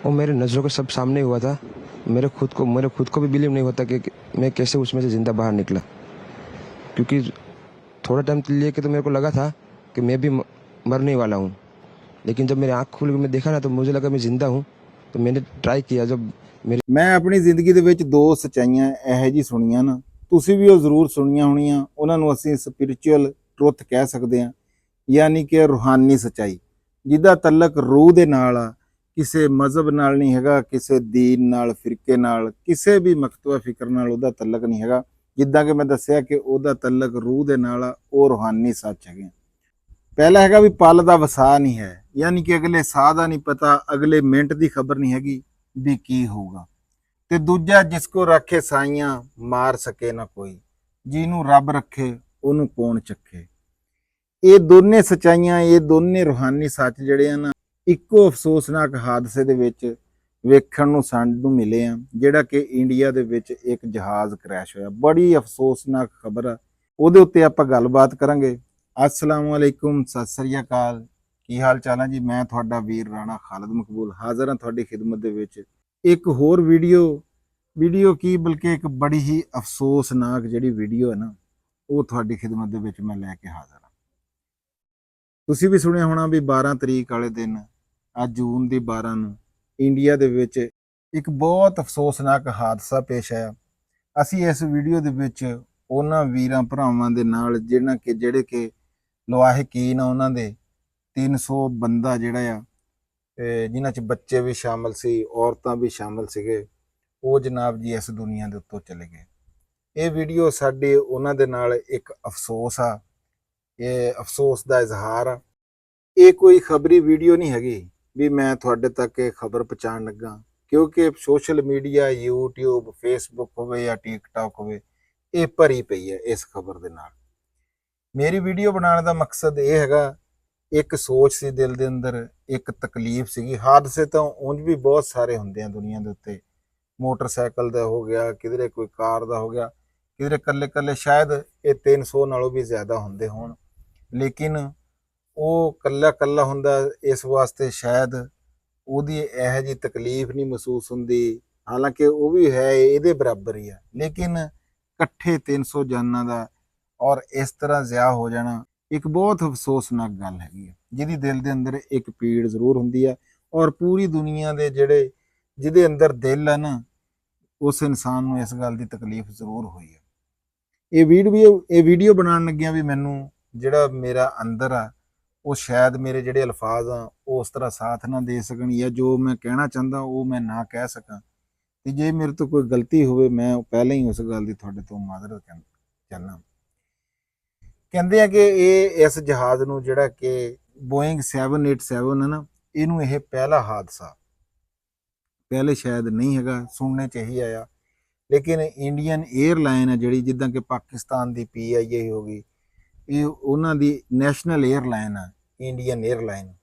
वो मेरे नज़रों के सब सामने हुआ था। मेरे खुद को भी बिलीव नहीं होता कि मैं कैसे उसमें से ज़िंदा बाहर निकला, क्योंकि थोड़ा टाइम लिए कि तो मेरे को लगा था कि मैं भी मरने वाला हूँ। लेकिन जब मेरी आँख खुल के मैं देखा ना, तो मुझे लगा मैं ज़िंदा हूँ। तो मैंने ट्राई किया। जब मेरी ਮੈਂ ਆਪਣੀ ਜ਼ਿੰਦਗੀ ਦੇ ਵਿੱਚ ਦੋ ਸੱਚਾਈਆਂ ਇਹੋ ਜੀ ਸੁਣੀਆਂ ਨਾ, ਤੁਸੀਂ ਵੀ ਉਹ ਜ਼ਰੂਰ ਸੁਣੀਆਂ ਹੋਣੀਆਂ। ਉਹਨਾਂ ਨੂੰ ਅਸੀਂ ਸਪਿਰਿਚੁਅਲ ਟਰੁੱਥ ਕਹਿ ਸਕਦੇ ਹਾਂ, ਯਾਨੀ ਕਿ ਰੂਹਾਨੀ ਸੱਚਾਈ, ਜਿਹਦਾ ਤਲਕ ਰੂਹ ਦੇ ਨਾਲ ਆ, ਕਿਸੇ ਮਜ਼ਹਬ ਨਾਲ ਨਹੀਂ ਹੈਗਾ, ਕਿਸੇ ਦੀਨ ਨਾਲ, ਫਿਰਕੇ ਨਾਲ, ਕਿਸੇ ਵੀ ਮਕਤਬਾ ਫਿਕਰ ਨਾਲ ਉਹਦਾ ਤਲਕ ਨਹੀਂ ਹੈਗਾ। ਜਿੱਦਾਂ ਕਿ ਮੈਂ ਦੱਸਿਆ ਕਿ ਉਹਦਾ ਤਲਕ ਰੂਹ ਦੇ ਨਾਲ ਆ, ਉਹ ਰੂਹਾਨੀ ਸੱਚ ਹੈਗੇ। ਪਹਿਲਾ ਹੈਗਾ ਵੀ ਪਲ ਦਾ ਵਸਾ ਨਹੀਂ ਹੈ, ਯਾਨੀ ਕਿ ਅਗਲੇ ਸਾਹ ਦਾ ਨਹੀਂ ਪਤਾ, ਅਗਲੇ ਮਿੰਟ ਦੀ ਖਬਰ ਨਹੀਂ ਹੈਗੀ ਵੀ ਕੀ ਹੋਊਗਾ। ਤੇ ਦੂਜਾ, ਜਿਸ ਕੋ ਰੱਖੇ ਸਾਈਆਂ ਮਾਰ ਸਕੇ ਨਾ ਕੋਈ, ਜਿਹਨੂੰ ਰੱਬ ਰੱਖੇ ਉਹਨੂੰ ਕੌਣ ਚੱਕੇ। ਇਹ ਦੋਨੇ ਸਚਾਈਆਂ, ਇਹ ਦੋਨੇ ਰੂਹਾਨੀ ਸੱਚ ਜਿਹੜੇ ਆ ਨਾ, ਇੱਕੋ ਅਫਸੋਸਨਾਕ ਹਾਦਸੇ ਦੇ ਵਿੱਚ ਵੇਖਣ ਨੂੰ ਸਾਨੂੰ ਮਿਲੇ ਆ, ਜਿਹੜਾ ਕਿ ਇੰਡੀਆ ਦੇ ਵਿੱਚ ਇੱਕ ਜਹਾਜ਼ ਕ੍ਰੈਸ਼ ਹੋਇਆ। ਬੜੀ ਅਫਸੋਸਨਾਕ ਖਬਰ ਆ, ਉਹਦੇ ਉੱਤੇ ਆਪਾਂ ਗੱਲਬਾਤ ਕਰਾਂਗੇ। अस्सलाम वालेकुम, सत श्री अकाल, की हाल चाल है जी। मैं थोड़ा वीर राणा खालिद मकबूल हाज़र हाँ थोड़ी खिदमत दे विच एक होर वीडियो की बल्कि एक बड़ी ही अफसोसनाक जिहड़ी वीडियो है ना, वो थोड़ी खिदमत दे विच मैं लैके हाज़र हाँ। तुसीं भी सुनिया होना भी 12 तरीक वाले दिन, अज जून की 12 नूं इंडिया दे विच एक बहुत अफसोसनाक हादसा पेश आया। असीं इस वीडियो दे विच उन्हां वीरां भरावां दे नाल ਜਿਹੜੇ ਕਿ ਲਵਾਹਿਕੀਨ ਆ, ਉਹਨਾਂ ਦੇ 300 ਬੰਦਾ ਜਿਹੜਾ ਆ, ਜਿਨ੍ਹਾਂ 'ਚ ਬੱਚੇ ਵੀ ਸ਼ਾਮਲ ਸੀ, ਔਰਤਾਂ ਵੀ ਸ਼ਾਮਲ ਸੀਗੇ, ਉਹ ਜਨਾਬ ਜੀ ਇਸ ਦੁਨੀਆ ਦੇ ਉੱਤੋਂ ਚਲੇ ਗਏ। ਇਹ ਵੀਡੀਓ ਸਾਡੇ ਉਹਨਾਂ ਦੇ ਨਾਲ ਇੱਕ ਅਫਸੋਸ ਆ, ਇਹ ਅਫਸੋਸ ਦਾ ਇਜ਼ਹਾਰ ਆ। ਇਹ ਕੋਈ ਖਬਰੀ ਵੀਡੀਓ ਨਹੀਂ ਹੈਗੀ ਵੀ ਮੈਂ ਤੁਹਾਡੇ ਤੱਕ ਇਹ ਖਬਰ ਪਹੁੰਚਾਉਣ ਲੱਗਾ, ਕਿਉਂਕਿ ਸੋਸ਼ਲ ਮੀਡੀਆ, YouTube, Facebook ਹੋਵੇ ਜਾਂ TikTok ਹੋਵੇ, ਇਹ ਭਰੀ ਪਈ ਹੈ ਇਸ ਖਬਰ ਦੇ ਨਾਲ। ਮੇਰੀ ਵੀਡੀਓ ਬਣਾਉਣ ਦਾ ਮਕਸਦ ਇਹ ਹੈਗਾ, ਇੱਕ ਸੋਚ ਸੀ ਦਿਲ ਦੇ ਅੰਦਰ, ਇੱਕ ਤਕਲੀਫ ਸੀਗੀ। ਹਾਦਸੇ ਤਾਂ ਉਂਝ ਵੀ ਬਹੁਤ ਸਾਰੇ ਹੁੰਦੇ ਆ ਦੁਨੀਆ ਦੇ ਉੱਤੇ, ਮੋਟਰਸਾਈਕਲ ਦਾ ਹੋ ਗਿਆ, ਕਿਧਰੇ ਕੋਈ ਕਾਰ ਦਾ ਹੋ ਗਿਆ, ਕਿਧਰੇ ਕੱਲੇ ਸ਼ਾਇਦ ਇਹ 300 ਨਾਲੋਂ ਵੀ ਜ਼ਿਆਦਾ ਹੁੰਦੇ ਹੋਣ, ਲੇਕਿਨ ਉਹ ਕੱਲਾ ਹੁੰਦਾ, ਇਸ ਵਾਸਤੇ ਸ਼ਾਇਦ ਉਹਦੀ ਇਹੋ ਜਿਹੀ ਤਕਲੀਫ ਨਹੀਂ ਮਹਿਸੂਸ ਹੁੰਦੀ। ਹਾਲਾਂਕਿ ਉਹ ਵੀ ਹੈ ਇਹਦੇ ਬਰਾਬਰ ਹੀ ਆ, ਲੇਕਿਨ ਇਕੱਠੇ 300 ਜਾਨਾਂ ਦਾ ਔਰ ਇਸ ਤਰ੍ਹਾਂ ਜ਼ਿਆ ਹੋ ਜਾਣਾ ਇੱਕ ਬਹੁਤ ਅਫਸੋਸਨਾਕ ਗੱਲ ਹੈਗੀ ਹੈ, ਜਿਹਦੀ ਦਿਲ ਦੇ ਅੰਦਰ ਇੱਕ ਪੀੜ ਜ਼ਰੂਰ ਹੁੰਦੀ ਹੈ। ਔਰ ਪੂਰੀ ਦੁਨੀਆ ਦੇ ਜਿਹਦੇ ਅੰਦਰ ਦਿਲ ਹੈ ਨਾ, ਉਸ ਇਨਸਾਨ ਨੂੰ ਇਸ ਗੱਲ ਦੀ ਤਕਲੀਫ ਜ਼ਰੂਰ ਹੋਈ ਹੈ। ਇਹ ਵੀਡੀਓ ਬਣਾਉਣ ਲੱਗਿਆ ਵੀ ਮੈਨੂੰ ਜਿਹੜਾ ਮੇਰਾ ਅੰਦਰ ਆ, ਉਹ ਸ਼ਾਇਦ ਮੇਰੇ ਜਿਹੜੇ ਅਲਫਾਜ਼ ਆ ਉਹ ਉਸ ਤਰ੍ਹਾਂ ਸਾਥ ਨਾ ਦੇ ਸਕਣ, ਜਾਂ ਜੋ ਮੈਂ ਕਹਿਣਾ ਚਾਹੁੰਦਾ ਉਹ ਮੈਂ ਨਾ ਕਹਿ ਸਕਾਂ। ਤੇ ਜੇ ਮੇਰੇ ਤੋਂ ਕੋਈ ਗਲਤੀ ਹੋਵੇ, ਮੈਂ ਪਹਿਲਾਂ ਹੀ ਉਸ ਗੱਲ ਦੀ ਤੁਹਾਡੇ ਤੋਂ ਮਾਜ਼ਰਤ ਚਾਹੁੰਦਾ। ਕਹਿੰਦੇ ਆ ਕਿ ਇਹ ਇਸ ਜਹਾਜ਼ ਨੂੰ ਜਿਹੜਾ ਕਿ ਬੋਇੰਗ 787 ਹੈ ਨਾ, ਇਹਨੂੰ ਇਹ ਪਹਿਲਾ ਹਾਦਸਾ, ਪਹਿਲੇ ਸ਼ਾਇਦ ਨਹੀਂ ਹੈਗਾ, ਸੁਣਨੇ 'ਚ ਇਹੀ ਆਇਆ। ਲੇਕਿਨ ਇੰਡੀਅਨ 에ਅਰਲਾਈਨ ਹੈ ਜਿਹੜੀ, ਜਿੱਦਾਂ ਕਿ ਪਾਕਿਸਤਾਨ ਦੀ PIA ਹੋ ਗਈ, ਇਹ ਉਹਨਾਂ ਦੀ ਨੈਸ਼ਨਲ 에ਅਰਲਾਈਨ ਆ ਇੰਡੀਅਨ 에ਅਰਲਾਈਨ।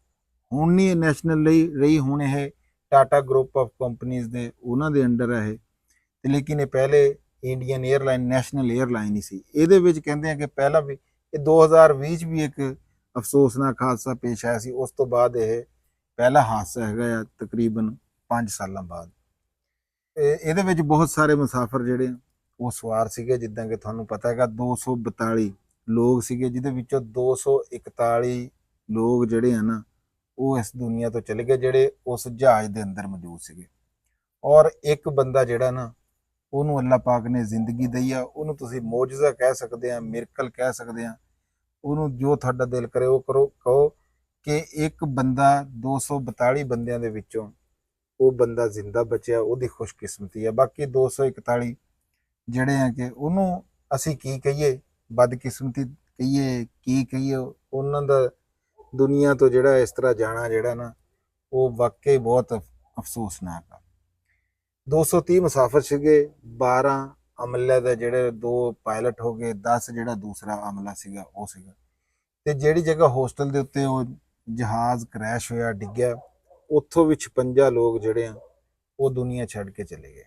ਹੁਣ ਨਹੀਂ ਨੈਸ਼ਨਲ ਰਹੀ, ਹੁਣ ਇਹ ਟਾਟਾ ਗਰੁੱਪ ਆਫ ਕੰਪਨੀਜ਼ ਦੇ ਉਹਨਾਂ ਦੇ ਅੰਡਰ ਹੈ ਇਹ, ਤੇ ਲੇਕਿਨ ਇਹ ਪਹਿਲੇ ਇੰਡੀਅਨ 에ਅਰਲਾਈਨ ਨੈਸ਼ਨਲ 에ਅਰਲਾਈਨ ਹੀ ਸੀ। ਇਹਦੇ ਵਿੱਚ ਕਹਿੰਦੇ ਆ ਕਿ ਪਹਿਲਾਂ ਵੀ ਇਹ 2020 'ਚ ਵੀ ਇੱਕ ਅਫਸੋਸਨਾਕ ਹਾਦਸਾ ਪੇਸ਼ ਆਇਆ ਸੀ। ਉਸ ਤੋਂ ਬਾਅਦ ਇਹ ਪਹਿਲਾ ਹਾਦਸਾ ਹੈਗਾ ਆ ਤਕਰੀਬਨ 5 ਸਾਲਾਂ ਬਾਅਦ। ਇਹਦੇ ਵਿੱਚ ਬਹੁਤ ਸਾਰੇ ਮੁਸਾਫਰ ਜਿਹੜੇ ਉਹ ਸਵਾਰ ਸੀਗੇ, ਜਿੱਦਾਂ ਕਿ ਤੁਹਾਨੂੰ ਪਤਾ ਹੈਗਾ 242 ਲੋਕ ਸੀਗੇ, ਜਿਹਦੇ ਵਿੱਚੋਂ 241 ਲੋਕ ਜਿਹੜੇ ਆ ਨਾ, ਉਹ ਇਸ ਦੁਨੀਆ ਤੋਂ ਚਲੇ ਗਏ, ਜਿਹੜੇ ਉਸ ਜਹਾਜ਼ ਦੇ ਅੰਦਰ ਮੌਜੂਦ ਸੀਗੇ। ਔਰ ਇੱਕ ਬੰਦਾ ਜਿਹੜਾ ਨਾ, ਉਹਨੂੰ ਅੱਲਾਹ ਪਾਕ ਨੇ ਜ਼ਿੰਦਗੀ ਦਈ ਆ, ਉਹਨੂੰ ਤੁਸੀਂ ਮੌਜਜ਼ਾ ਕਹਿ ਸਕਦੇ ਆ, ਮਿਰਕਲ ਕਹਿ ਸਕਦੇ ਆ, ਉਹਨੂੰ ਜੋ ਤੁਹਾਡਾ ਦਿਲ ਕਰੇ ਉਹ ਕਹੋ ਕਿ ਇੱਕ ਬੰਦਾ 242 ਬੰਦਿਆਂ ਦੇ ਵਿੱਚੋਂ ਉਹ ਬੰਦਾ ਜ਼ਿੰਦਾ ਬਚਿਆ, ਉਹਦੀ ਖੁਸ਼ਕਿਸਮਤੀ ਆ। ਬਾਕੀ 241 ਜਿਹੜੇ ਆ ਕਿ ਉਹਨੂੰ ਅਸੀਂ ਕੀ ਕਹੀਏ, ਬਦਕਿਸਮਤੀ ਕਹੀਏ, ਕੀ ਕਹੀਏ, ਉਹਨਾਂ ਦਾ ਦੁਨੀਆ ਤੋਂ ਜਿਹੜਾ ਇਸ ਤਰ੍ਹਾਂ ਜਾਣਾ ਜਿਹੜਾ ਨਾ, ਉਹ ਵਾਕਈ ਬਹੁਤ ਅਫਸੋਸਨਾਕ ਆ। 230 ਮੁਸਾਫਰ ਸੀਗੇ, 12 ਅਮਲੇ ਦੇ ਜਿਹੜੇ 2 ਪਾਇਲਟ ਹੋ ਗਏ, 10 ਜਿਹੜਾ ਦੂਸਰਾ ਅਮਲਾ ਸੀਗਾ ਉਹ ਸੀਗਾ। ਤੇ ਜਿਹੜੀ ਜਗ੍ਹਾ ਹੋਸਟਲ ਦੇ ਉੱਤੇ ਉਹ ਜਹਾਜ਼ ਕ੍ਰੈਸ਼ ਹੋਇਆ, ਡਿੱਗਿਆ, ਉੱਥੋਂ ਵੀ 56 ਲੋਕ ਜਿਹੜੇ ਆ ਉਹ ਦੁਨੀਆ ਛੱਡ ਕੇ ਚਲੇ ਗਏ।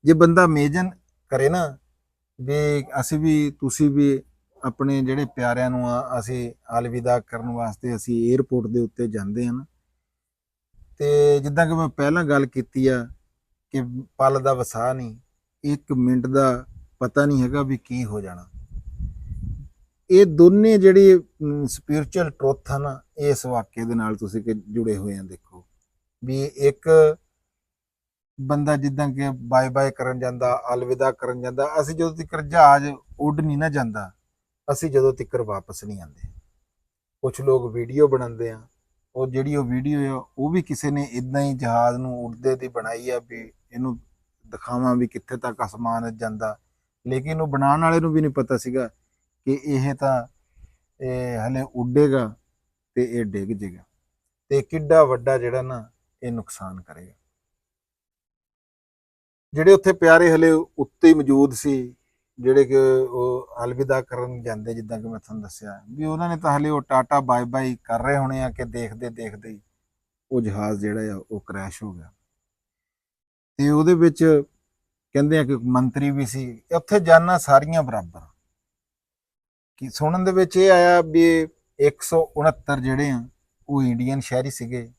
ਜੇ ਬੰਦਾ ਇਮੇਜਿਨ ਕਰੇ ਨਾ ਵੀ ਅਸੀਂ ਵੀ, ਤੁਸੀਂ ਵੀ ਆਪਣੇ ਜਿਹੜੇ ਪਿਆਰਿਆਂ ਨੂੰ ਅਸੀਂ ਅਲਵਿਦਾ ਕਰਨ ਵਾਸਤੇ ਅਸੀਂ 에ਅਰਪੋਰਟ ਦੇ ਉੱਤੇ ਜਾਂਦੇ ਹਾਂ ਨਾ, ਤੇ ਜਿੱਦਾਂ ਕਿ ਮੈਂ ਪਹਿਲਾਂ ਗੱਲ ਕੀਤੀ ਆ ਕਿ ਪਲ ਦਾ ਵਸਾ ਨਹੀਂ, 1 ਮਿੰਟ ਦਾ ਪਤਾ ਨਹੀਂ ਹੈਗਾ ਵੀ ਕੀ ਹੋ ਜਾਣਾ। ਇਹ ਦੋਨੇ ਜਿਹੜੀ ਸਪਿਰਚੁਅਲ ਟਰੁੱਥ ਹਨ ਇਸ ਵਾਕਿਏ ਦੇ ਨਾਲ ਤੁਸੀਂ ਕਿ ਜੁੜੇ ਹੋਏ ਆ। ਦੇਖੋ ਵੀ ਇੱਕ ਬੰਦਾ ਜਿੱਦਾਂ ਕਿ ਬਾਏ ਬਾਏ ਕਰਨ ਜਾਂਦਾ, ਅਲਵਿਦਾ ਕਰਨ ਜਾਂਦਾ, ਅਸੀਂ ਜਦੋਂ ਤੱਕ ਜਹਾਜ਼ ਉੱਡ ਨਹੀਂ ਨਾ ਜਾਂਦਾ, ਅਸੀਂ ਜਦੋਂ ਤੱਕ ਵਾਪਸ ਨਹੀਂ ਆਉਂਦੇ। ਕੁਝ ਲੋਕ ਵੀਡੀਓ ਬਣਾਉਂਦੇ ਆ, ਉਹ ਜਿਹੜੀ ਉਹ ਵੀਡੀਓ ਆ ਉਹ ਵੀ ਕਿਸੇ ਨੇ ਇਦਾਂ ਹੀ ਜਹਾਜ਼ ਨੂੰ ਉੱਡਦੇ ਦੀ ਬਣਾਈ ਆ ਵੀ ਇਹਨੂੰ ਦਿਖਾਵਾਂ ਵੀ ਕਿੱਥੇ ਤੱਕ ਅਸਮਾਨ ਜਾਂਦਾ, ਲੇਕਿਨ ਉਹ ਬਣਾਉਣ ਵਾਲੇ ਨੂੰ ਵੀ ਨਹੀਂ ਪਤਾ ਸੀਗਾ ਕਿ ਇਹ ਤਾਂ ਹਲੇ ਉੱਡੇਗਾ ਤੇ ਇਹ ਡਿੱਗ ਜਾਏਗਾ ਤੇ ਕਿੱਡਾ ਵੱਡਾ ਜਿਹੜਾ ਨਾ ਇਹ ਨੁਕਸਾਨ ਕਰੇਗਾ। ਜਿਹੜੇ ਉੱਥੇ ਪਿਆਰੇ ਹਲੇ ਉੱਤੇ ਹੀ ਮੌਜੂਦ ਸੀ, ਜਿਹੜੇ ਕਿ ਉਹ ਅਲਵਿਦਾ ਕਰਨ ਜਾਂਦੇ, ਜਿੱਦਾਂ ਕਿ ਮੈਂ ਤੁਹਾਨੂੰ ਦੱਸਿਆ ਵੀ ਉਹਨਾਂ ਨੇ ਤਾਂ ਹਲੇ ਉਹ ਟਾਟਾ ਬਾਏ ਬਾਏ ਕਰ ਰਹੇ ਹੋਣੇ ਆ ਕਿ ਦੇਖਦੇ ਦੇਖਦੇ ਹੀ ਉਹ ਜਹਾਜ਼ ਜਿਹੜਾ ਆ ਉਹ ਕ੍ਰੈਸ਼ ਹੋ ਗਿਆ। ਤੇ ਉਹਦੇ ਵਿੱਚ ਕਹਿੰਦੇ ਆ ਕਿ ਮੰਤਰੀ ਵੀ ਸੀ। ਉੱਥੇ ਜਾਨਾਂ ਸਾਰੀਆਂ ਬਰਾਬਰ। ਕਿ ਸੁਣਨ ਦੇ ਵਿੱਚ ਇਹ ਆਇਆ ਵੀ 169 ਜਿਹੜੇ ਆ ਉਹ ਇੰਡੀਅਨ ਸ਼ਹਿਰੀ ਸੀਗੇ,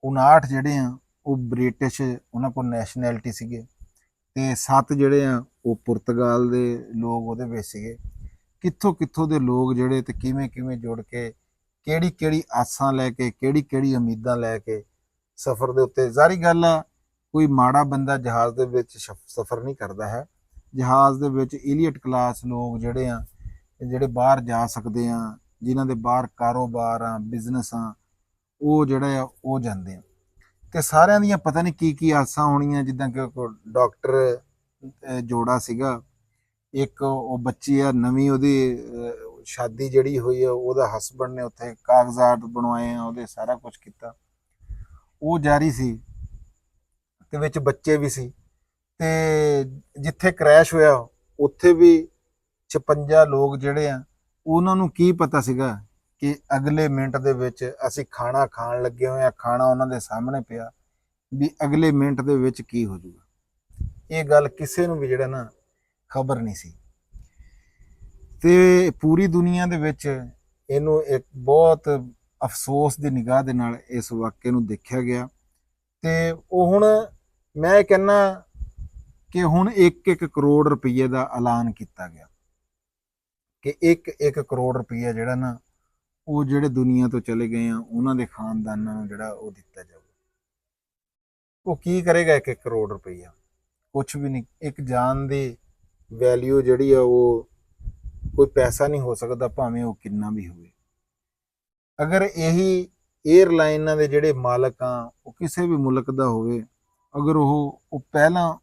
59 ਜਿਹੜੇ ਆ ਉਹ ਬ੍ਰਿਟਿਸ਼ ਉਹਨਾਂ ਕੋਲ ਨੈਸ਼ਨੈਲਿਟੀ ਸੀਗੇ, ਤੇ 7 ਜਿਹੜੇ ਆ ਉਹ ਪੁਰਤਗਾਲ ਦੇ ਲੋਕ ਉਹਦੇ ਵਿੱਚ ਸੀਗੇ। ਕਿੱਥੋਂ ਕਿੱਥੋਂ ਦੇ ਲੋਕ ਜਿਹੜੇ ਤੇ ਕਿਵੇਂ ਕਿਵੇਂ ਜੁੜ ਕੇ ਕਿਹੜੀ ਕਿਹੜੀ ਆਸਾਂ ਲੈ ਕੇ ਕਿਹੜੀ ਕਿਹੜੀ ਉਮੀਦਾਂ ਲੈ ਕੇ ਸਫ਼ਰ ਦੇ ਉੱਤੇ। ਜ਼ਾਰੀ ਗੱਲ ਆ ਕੋਈ ਮਾੜਾ ਬੰਦਾ ਜਹਾਜ਼ ਦੇ ਵਿੱਚ ਸਫ਼ਰ ਨਹੀਂ ਕਰਦਾ ਹੈ। ਜਹਾਜ਼ ਦੇ ਵਿੱਚ ਇਲੀਅਟ ਕਲਾਸ ਲੋਕ ਜਿਹੜੇ ਆ, ਜਿਹੜੇ ਬਾਹਰ ਜਾ ਸਕਦੇ ਆ, ਜਿਨ੍ਹਾਂ ਦੇ ਬਾਹਰ ਕਾਰੋਬਾਰ ਆ, ਬਿਜ਼ਨਸ ਆ, ਉਹ ਜਿਹੜਾ ਆ ਉਹ ਜਾਂਦੇ ਆ। ਤੇ ਸਾਰਿਆਂ ਦੀਆਂ ਪਤਾ ਨਹੀਂ ਕੀ ਕੀ ਆਸਾਂ ਹੋਣੀਆਂ। ਜਿੱਦਾਂ ਕਿ ਡਾਕਟਰ ਜੋੜਾ ਸੀਗਾ, ਇੱਕ ਉਹ ਬੱਚੀ ਆ ਨਵੀਂ, ਉਹਦੀ ਸ਼ਾਦੀ ਜਿਹੜੀ ਹੋਈ ਆ, ਉਹਦਾ ਹਸਬੈਂਡ ਨੇ ਉੱਥੇ ਕਾਗਜ਼ਾਤ ਬਣਵਾਏ ਆ, ਉਹਦੇ ਸਾਰਾ ਕੁਝ ਕੀਤਾ, ਉਹ ਜਾਰੀ ਸੀ ਤੇ ਵਿੱਚ ਬੱਚੇ ਵੀ ਸੀ। ਤੇ ਜਿੱਥੇ ਕ੍ਰੈਸ਼ ਹੋਇਆ ਉੱਥੇ ਵੀ 56 ਲੋਕ ਜਿਹੜੇ ਆ, ਉਹਨਾਂ ਨੂੰ ਕੀ ਪਤਾ ਸੀਗਾ ਕਿ ਅਗਲੇ ਮਿੰਟ ਦੇ ਵਿੱਚ ਅਸੀਂ ਖਾਣਾ ਖਾਣ ਲੱਗੇ ਹੋਏ ਆ, ਖਾਣਾ ਉਹਨਾਂ ਦੇ ਸਾਹਮਣੇ ਪਿਆ ਵੀ ਅਗਲੇ ਮਿੰਟ ਦੇ ਵਿੱਚ ਕੀ ਹੋ ਜਾਊਗਾ। ਇਹ ਗੱਲ ਕਿਸੇ ਨੂੰ ਵੀ ਜਿਹੜਾ ਨਾ ਖਬਰ ਨਹੀਂ ਸੀ। ਤੇ ਪੂਰੀ ਦੁਨੀਆ ਦੇ ਵਿੱਚ ਇਹਨੂੰ ਇੱਕ ਬਹੁਤ ਅਫਸੋਸ ਦੀ ਨਿਗਾਹ ਦੇ ਨਾਲ ਇਸ ਵਾਕਿਏ ਨੂੰ ਦੇਖਿਆ ਗਿਆ। ਤੇ ਉਹ ਹੁਣ ਮੈਂ ਕਹਿੰਦਾ ਕਿ ਹੁਣ 1-1 ਕਰੋੜ ਰੁਪਏ ਦਾ ਐਲਾਨ ਕੀਤਾ ਗਿਆ ਕਿ 1-1 ਕਰੋੜ ਰੁਪਈਆ ਜਿਹੜਾ ਨਾ ਉਹ ਜਿਹੜੇ ਦੁਨੀਆ ਤੋਂ ਚਲੇ ਗਏ ਆ ਉਹਨਾਂ ਦੇ ਖਾਨਦਾਨਾਂ ਨੂੰ ਜਿਹੜਾ ਉਹ ਦਿੱਤਾ ਜਾਊਗਾ। ਉਹ ਕੀ ਕਰੇਗਾ 1-1 ਕਰੋੜ ਰੁਪਈਆ? ਕੁਛ ਵੀ ਨਹੀਂ। ਇੱਕ ਜਾਨ ਦੀ ਵੈਲਿਊ ਜਿਹੜੀ ਆ ਉਹ ਕੋਈ ਪੈਸਾ ਨਹੀਂ ਹੋ ਸਕਦਾ, ਭਾਵੇਂ ਉਹ ਕਿੰਨਾ ਵੀ ਹੋਵੇ। ਅਗਰ ਇਹੀ ਏਅਰਲਾਈਨਾਂ ਦੇ ਜਿਹੜੇ ਮਾਲਕ ਆ ਉਹ ਕਿਸੇ ਵੀ ਮੁਲਕ ਦਾ ਹੋਵੇ, ਅਗਰ ਉਹ ਪਹਿਲਾਂ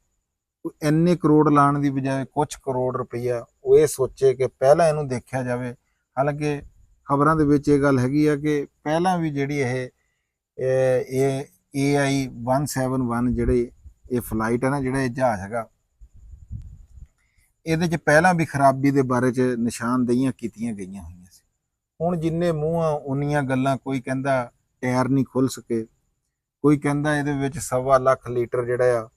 ਇੰਨੇ ਕਰੋੜ ਲਾਉਣ ਦੀ ਬਜਾਏ ਕੁਝ ਕਰੋੜ ਰੁਪਈਆ ਉਹ ਇਹ ਸੋਚੇ ਕਿ ਪਹਿਲਾਂ ਇਹਨੂੰ ਦੇਖਿਆ ਜਾਵੇ। ਹਾਲਾਂਕਿ ਖਬਰਾਂ ਦੇ ਵਿੱਚ ਇਹ ਗੱਲ ਹੈਗੀ ਆ ਕਿ ਪਹਿਲਾਂ ਵੀ ਜਿਹੜੀ ਇਹ AI 171 ਜਿਹੜੇ ਇਹ ਫਲਾਈਟ ਹੈ ਨਾ, ਜਿਹੜਾ ਇਹ ਜਹਾਜ਼ ਹੈਗਾ, ਇਹਦੇ 'ਚ ਪਹਿਲਾਂ ਵੀ ਖਰਾਬੀ ਦੇ ਬਾਰੇ 'ਚ ਨਿਸ਼ਾਨਦੇਹੀਆਂ ਕੀਤੀਆਂ ਗਈਆਂ ਹੋਈਆਂ ਸੀ। ਹੁਣ ਜਿੰਨੇ ਮੂੰਹ ਆ ਉਨੀਆਂ ਗੱਲਾਂ। ਕੋਈ ਕਹਿੰਦਾ ਟਾਇਰ ਨਹੀਂ ਖੁੱਲ ਸਕੇ, ਕੋਈ ਕਹਿੰਦਾ ਇਹਦੇ ਵਿੱਚ 1.25 ਲੱਖ ਲੀਟਰ ਜਿਹੜਾ ਆ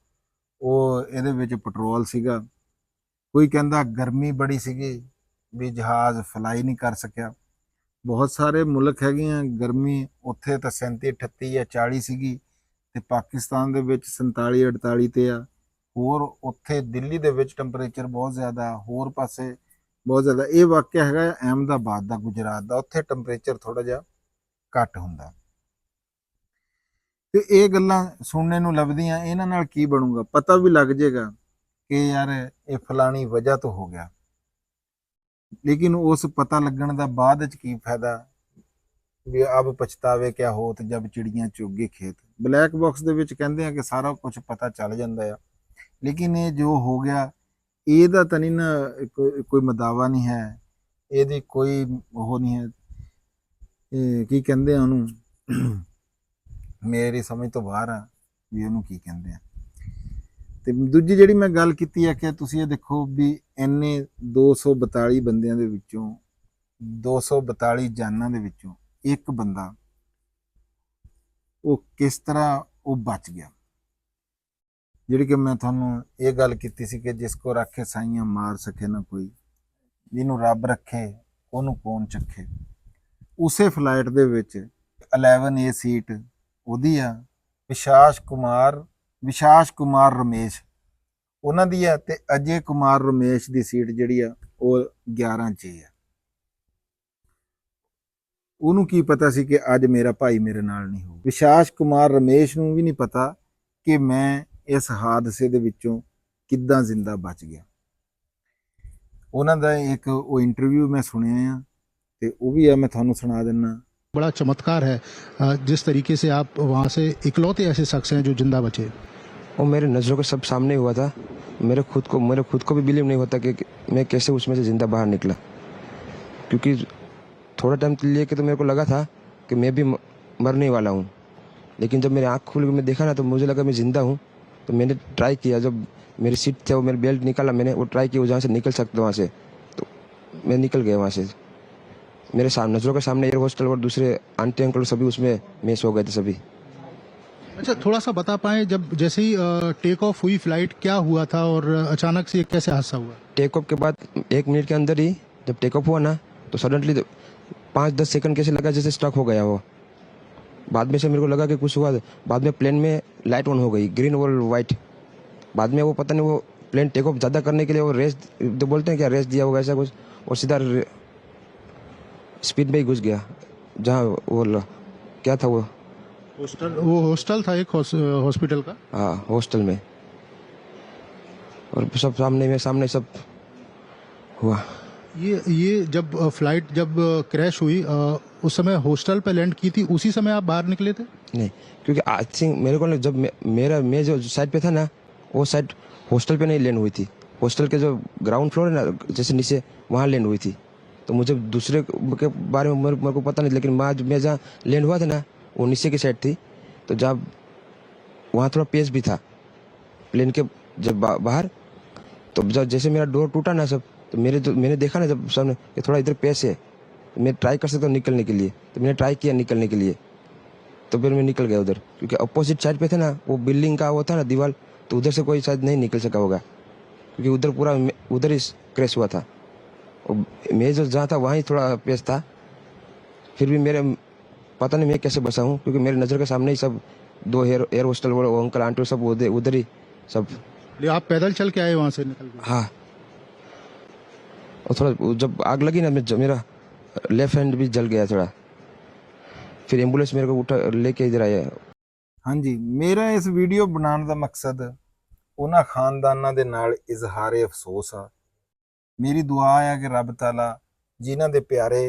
ਉਹ ਇਹਦੇ ਵਿੱਚ ਪੈਟਰੋਲ ਸੀਗਾ, ਕੋਈ ਕਹਿੰਦਾ ਗਰਮੀ ਬੜੀ ਸੀਗੀ ਵੀ ਜਹਾਜ਼ ਫਲਾਈ ਨਹੀਂ ਕਰ ਸਕਿਆ। ਬਹੁਤ ਸਾਰੇ ਮੁਲਕ ਹੈਗੇ ਆ, ਗਰਮੀ ਉੱਥੇ ਤਾਂ 37, 38 ਜਾਂ 40 ਸੀਗੀ, ਤੇ ਪਾਕਿਸਤਾਨ ਦੇ ਵਿੱਚ 47, 48 ਤੇ ਆ। ਹੋਰ ਉੱਥੇ ਦਿੱਲੀ ਦੇ ਵਿੱਚ ਟੈਂਪਰੇਚਰ ਬਹੁਤ ਜ਼ਿਆਦਾ, ਹੋਰ ਪਾਸੇ ਬਹੁਤ ਜ਼ਿਆਦਾ। ਇਹ ਵਾਕਿਆ ਹੈਗਾ ਅਹਿਮਦਾਬਾਦ ਦਾ, ਗੁਜਰਾਤ ਦਾ, ਉੱਥੇ ਟੈਂਪਰੇਚਰ ਥੋੜਾ ਜਿਹਾ ਘੱਟ ਹੁੰਦਾ। ਤੇ ਇਹ ਗੱਲਾਂ ਸੁਣਨੇ ਨੂੰ ਲੱਭਦੀਆਂ, ਇਹਨਾਂ ਨਾਲ ਕੀ ਬਣੂਗਾ? ਪਤਾ ਵੀ ਲੱਗ ਜਾਏਗਾ ਕਿ ਯਾਰ ਇਹ ਫਲਾਣੀ ਵਜ੍ਹਾ ਤੋਂ ਹੋ ਗਿਆ, ਲੇਕਿਨ ਉਸ ਪਤਾ ਲੱਗਣ ਦਾ ਬਾਅਦ ਵਿੱਚ ਕੀ ਫਾਇਦਾ ਵੀ ਅਬ ਪਛਤਾਵੇ ਕਿਆ ਹੋਤ ਜਬ ਚਿੜੀਆਂ ਚੁੱਗੇ ਖੇਤ। ਬਲੈਕ ਬਾਕਸ ਦੇ ਵਿੱਚ ਕਹਿੰਦੇ ਆ ਕਿ ਸਾਰਾ ਕੁਝ ਪਤਾ ਚੱਲ ਜਾਂਦਾ ਆ, ਲੇਕਿਨ ਇਹ ਜੋ ਹੋ ਗਿਆ ਇਹਦਾ ਤਾਂ ਨਹੀਂ ਨਾ ਕੋਈ ਮਦਾਵਾ ਨਹੀਂ ਹੈ, ਇਹਦੀ ਕੋਈ ਉਹ ਨਹੀਂ ਹੈ। ਇਹ ਕੀ ਕਹਿੰਦੇ ਆ ਉਹਨੂੰ, ਮੇਰੀ ਸਮਝ ਤੋਂ ਬਾਹਰ ਆ ਵੀ ਉਹਨੂੰ ਕੀ ਕਹਿੰਦੇ ਆ। ਤੇ ਦੂਜੀ ਜਿਹੜੀ ਮੈਂ ਗੱਲ ਕੀਤੀ ਹੈ ਕਿ ਤੁਸੀਂ ਇਹ ਦੇਖੋ ਵੀ ਇੰਨੇ 242 ਬੰਦਿਆਂ ਦੇ ਵਿੱਚੋਂ 242 ਜਾਨਾਂ ਦੇ ਵਿੱਚੋਂ ਇੱਕ ਬੰਦਾ ਉਹ ਕਿਸ ਤਰ੍ਹਾਂ ਉਹ ਬਚ ਗਿਆ। ਜਿਹੜੀ ਕਿ ਮੈਂ ਤੁਹਾਨੂੰ ਇਹ ਗੱਲ ਕੀਤੀ ਸੀ ਕਿ ਜਿਸ ਕੋ ਰੱਖੇ ਸਾਈਆਂ ਮਾਰ ਸਕੇ ਨਾ ਕੋਈ, ਜਿਹਨੂੰ ਰੱਬ ਰੱਖੇ ਉਹਨੂੰ ਕੌਣ ਚੱਖੇ। ਉਸੇ ਫਲਾਈਟ ਦੇ ਵਿੱਚ 11A ਸੀਟ ਉਹਦੀ ਆ ਵਿਸ਼ਾਸ ਕੁਮਾਰ ਰਮੇਸ਼ ਉਹਨਾਂ ਦੀ ਹੈ ਤੇ ਅਜੇ ਕੁਮਾਰ ਰਮੇਸ਼ ਦੀ ਸੀਟ ਜਿਹੜੀ ਆ ਉਹ 11 'ਚ ਹੈ। ਉਹਨੂੰ ਕੀ ਪਤਾ ਸੀ ਕਿ ਅੱਜ ਮੇਰਾ ਭਾਈ ਮੇਰੇ ਨਾਲ ਨਹੀਂ ਹੋਊ। ਵਿਸ਼ਾਸ ਕੁਮਾਰ ਰਮੇਸ਼ ਨੂੰ ਵੀ ਨਹੀਂ ਪਤਾ ਕਿ ਮੈਂ ਇਸ ਹਾਦਸੇ ਦੇ ਵਿੱਚੋਂ ਕਿੱਦਾਂ ਜ਼ਿੰਦਾ ਬਚ ਗਿਆ। ਉਹਨਾਂ ਦਾ ਇੱਕ ਉਹ ਇੰਟਰਵਿਊ ਮੈਂ ਸੁਣਿਆ ਆ ਤੇ ਉਹ ਵੀ ਆ ਮੈਂ ਤੁਹਾਨੂੰ ਸੁਣਾ ਦਿੰਨਾ। बड़ा चमत्कार है जिस तरीके से आप वहाँ से इकलौते ऐसे शख्स हैं जो जिंदा बचे। वो मेरे नज़रों के सब सामने हुआ था। मेरे खुद को भी बिलीव नहीं होता कि मैं कैसे उसमें से ज़िंदा बाहर निकला, क्योंकि थोड़ा टाइम लिए कि तो मेरे को लगा था कि मैं भी मरने वाला हूँ। लेकिन जब मेरी आँख खुल के मैं देखा ना तो मुझे लगा मैं ज़िंदा हूँ। तो मैंने ट्राई किया, जब मेरी सीट थे वो मेरी बेल्ट निकाला, मैंने वो ट्राई किया जहाँ से निकल सकता वहाँ से, तो मैं निकल गया वहाँ से। मेरे सामने नज़रों के सामने एयर हॉस्टल और दूसरे आंटी अंकल सभी उसमें मेस हो गए थे सभी। अच्छा, थोड़ा सा बता पाएं, जब जैसे ही टेक ऑफ हुई फ्लाइट, क्या हुआ था और अचानक से कैसे हादसा हुआ? टेक ऑफ के बाद 1 मिनट के अंदर ही जब टेक ऑफ हुआ ना तो सडनली 5-10 सेकंड कैसे लगा जैसे स्ट्रक हो गया वो। बाद में से मेरे को लगा कि कुछ हुआ। बाद में प्लेन में लाइट ऑन हो गई, ग्रीन और वाइट। बाद में वो पता नहीं वो प्लेन टेक ऑफ ज़्यादा करने के लिए वो रेस जो बोलते हैं क्या, रेस दिया होगा ऐसा कुछ, और सीधा स्पीड में ही घुस गया जहाँ वो क्या था वो हॉस्टल था एक हॉस्पिटल का। हाँ, हॉस्टल में। और सब सामने सब हुआ। ये जब फ्लाइट जब क्रैश हुई उस समय हॉस्टल पे लैंड की थी, उसी समय आप बाहर निकले थे? नहीं, क्योंकि आई थिंक मेरे को जब मैं जो साइड पे था ना वो साइड हॉस्टल पे नहीं लैंड हुई थी। हॉस्टल के जो ग्राउंड फ्लोर है ना जैसे नीचे, वहाँ लैंड हुई थी। तो मुझे दूसरे के बारे में मेरे को पता नहीं, लेकिन मैं जहाँ लैंड हुआ था ना वो नीचे की साइड थी। तो जब वहाँ थोड़ा पेस भी था प्लेन के जब बाहर, तो जब जैसे मेरा डोर टूटा ना सब, तो मैंने देखा ना जब सामने कि थोड़ा इधर पेस है, तो मैं ट्राई कर सकता हूँ निकलने के लिए। तो मैंने ट्राई किया निकलने के लिए, तो फिर मैं निकल गया उधर, क्योंकि अपोजिट साइड पे था ना वो बिल्डिंग का वो था ना दीवार, तो उधर से कोई शायद नहीं निकल सका होगा, क्योंकि उधर पूरा उधर ही क्रैश हुआ था। और मैं जो जहाँ था वहाँ थोड़ा पेस था। फिर भी मेरे पता नहीं मैं कैसे बचा हूँ, क्योंकि मेरे नज़र के सामने ही सब 2 एयर हॉस्टल वो अंकल आंटी सब उधर ही सब। आप पैदल चल के आए वहाँ से निकल के? हाँ, और थोड़ा जब आग लगी ना मेरा लेफ्ट हैंड भी जल गया थोड़ा। फिर एम्बुलेंस मेरे को उठा लेके इधर आया। ਹਾਂਜੀ, ਮੇਰਾ ਇਸ ਵੀਡੀਓ ਬਣਾਉਣ ਦਾ ਮਕਸਦ ਉਹਨਾਂ ਖਾਨਦਾਨਾਂ ਦੇ ਨਾਲ ਇਜ਼ਹਾਰੇ ਅਫਸੋਸ ਆ। ਮੇਰੀ ਦੁਆ ਆ ਕਿ ਰੱਬ ਤਾਲਾ ਜਿਨ੍ਹਾਂ ਦੇ ਪਿਆਰੇ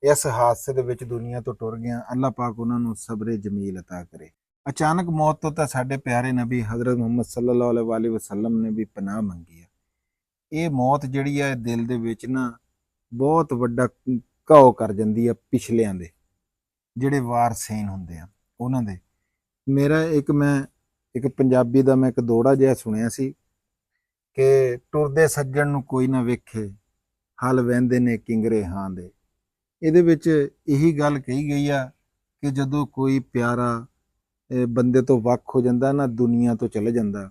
ਇਸ ਹਾਦਸੇ ਦੇ ਵਿੱਚ ਦੁਨੀਆ ਤੋਂ ਟੁਰ ਗਏ, ਅੱਲਾਹ ਪਾਕ ਉਹਨਾਂ ਨੂੰ ਸਬਰੇ ਜਮੀਲ ਅਤਾ ਕਰੇ। ਅਚਾਨਕ ਮੌਤ ਤੋਂ ਤਾਂ ਸਾਡੇ ਪਿਆਰੇ ਨਬੀ ਹਜ਼ਰਤ ਮੁਹੰਮਦ ਸੱਲੱਲਾਹੁ ਅਲੈਹਿ ਵਸੱਲਮ ਨੇ ਵੀ ਪਨਾਹ ਮੰਗੀ ਆ। ਇਹ ਮੌਤ ਜਿਹੜੀ ਆ ਦਿਲ ਦੇ ਵਿੱਚ ਨਾ ਬਹੁਤ ਵੱਡਾ ਘਾਓ ਕਰ ਜਾਂਦੀ ਆ ਪਿਛਲਿਆਂ ਦੇ, ਜਿਹੜੇ ਵਾਰਸੇਨ ਹੁੰਦੇ ਆ ਉਹਨਾਂ ਦੇ। ਮੇਰਾ ਇੱਕ ਪੰਜਾਬੀ ਦਾ ਮੈਂ ਇੱਕ ਦੋੜਾ ਜਿਹਾ ਸੁਣਿਆ ਸੀ ਕਿ ਟੁਰਦੇ ਸੱਜਣ ਨੂੰ ਕੋਈ ਨਾ ਵੇਖੇ, ਹਲ ਵਹਿੰਦੇ ਨੇ ਕਿੰਗਰੇ ਹਾਂ ਦੇ। ਇਹਦੇ ਵਿੱਚ ਇਹੀ ਗੱਲ ਕਹੀ ਗਈ ਆ ਕਿ ਜਦੋਂ ਕੋਈ ਪਿਆਰਾ ਬੰਦੇ ਤੋਂ ਵੱਖ ਹੋ ਜਾਂਦਾ ਨਾ, ਦੁਨੀਆ ਤੋਂ ਚਲੇ ਜਾਂਦਾ,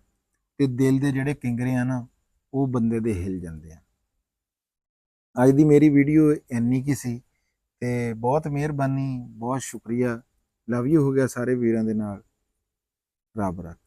ਤੇ ਦਿਲ ਦੇ ਜਿਹੜੇ ਕਿੰਗਰੇ ਆ ਨਾ ਉਹ ਬੰਦੇ ਦੇ ਹਿੱਲ ਜਾਂਦੇ ਆ। ਅੱਜ ਦੀ ਮੇਰੀ ਵੀਡੀਓ ਇੰਨੀ ਕੀ ਸੀ, ਤੇ ਬਹੁਤ ਮਿਹਰਬਾਨੀ, ਬਹੁਤ ਸ਼ੁਕਰੀਆ। ਲਵ ਯੂ ਹੋ ਗਿਆ ਸਾਰੇ ਵੀਰਾਂ ਦੇ ਨਾਲ। ਰੱਬ ਰੱਖ।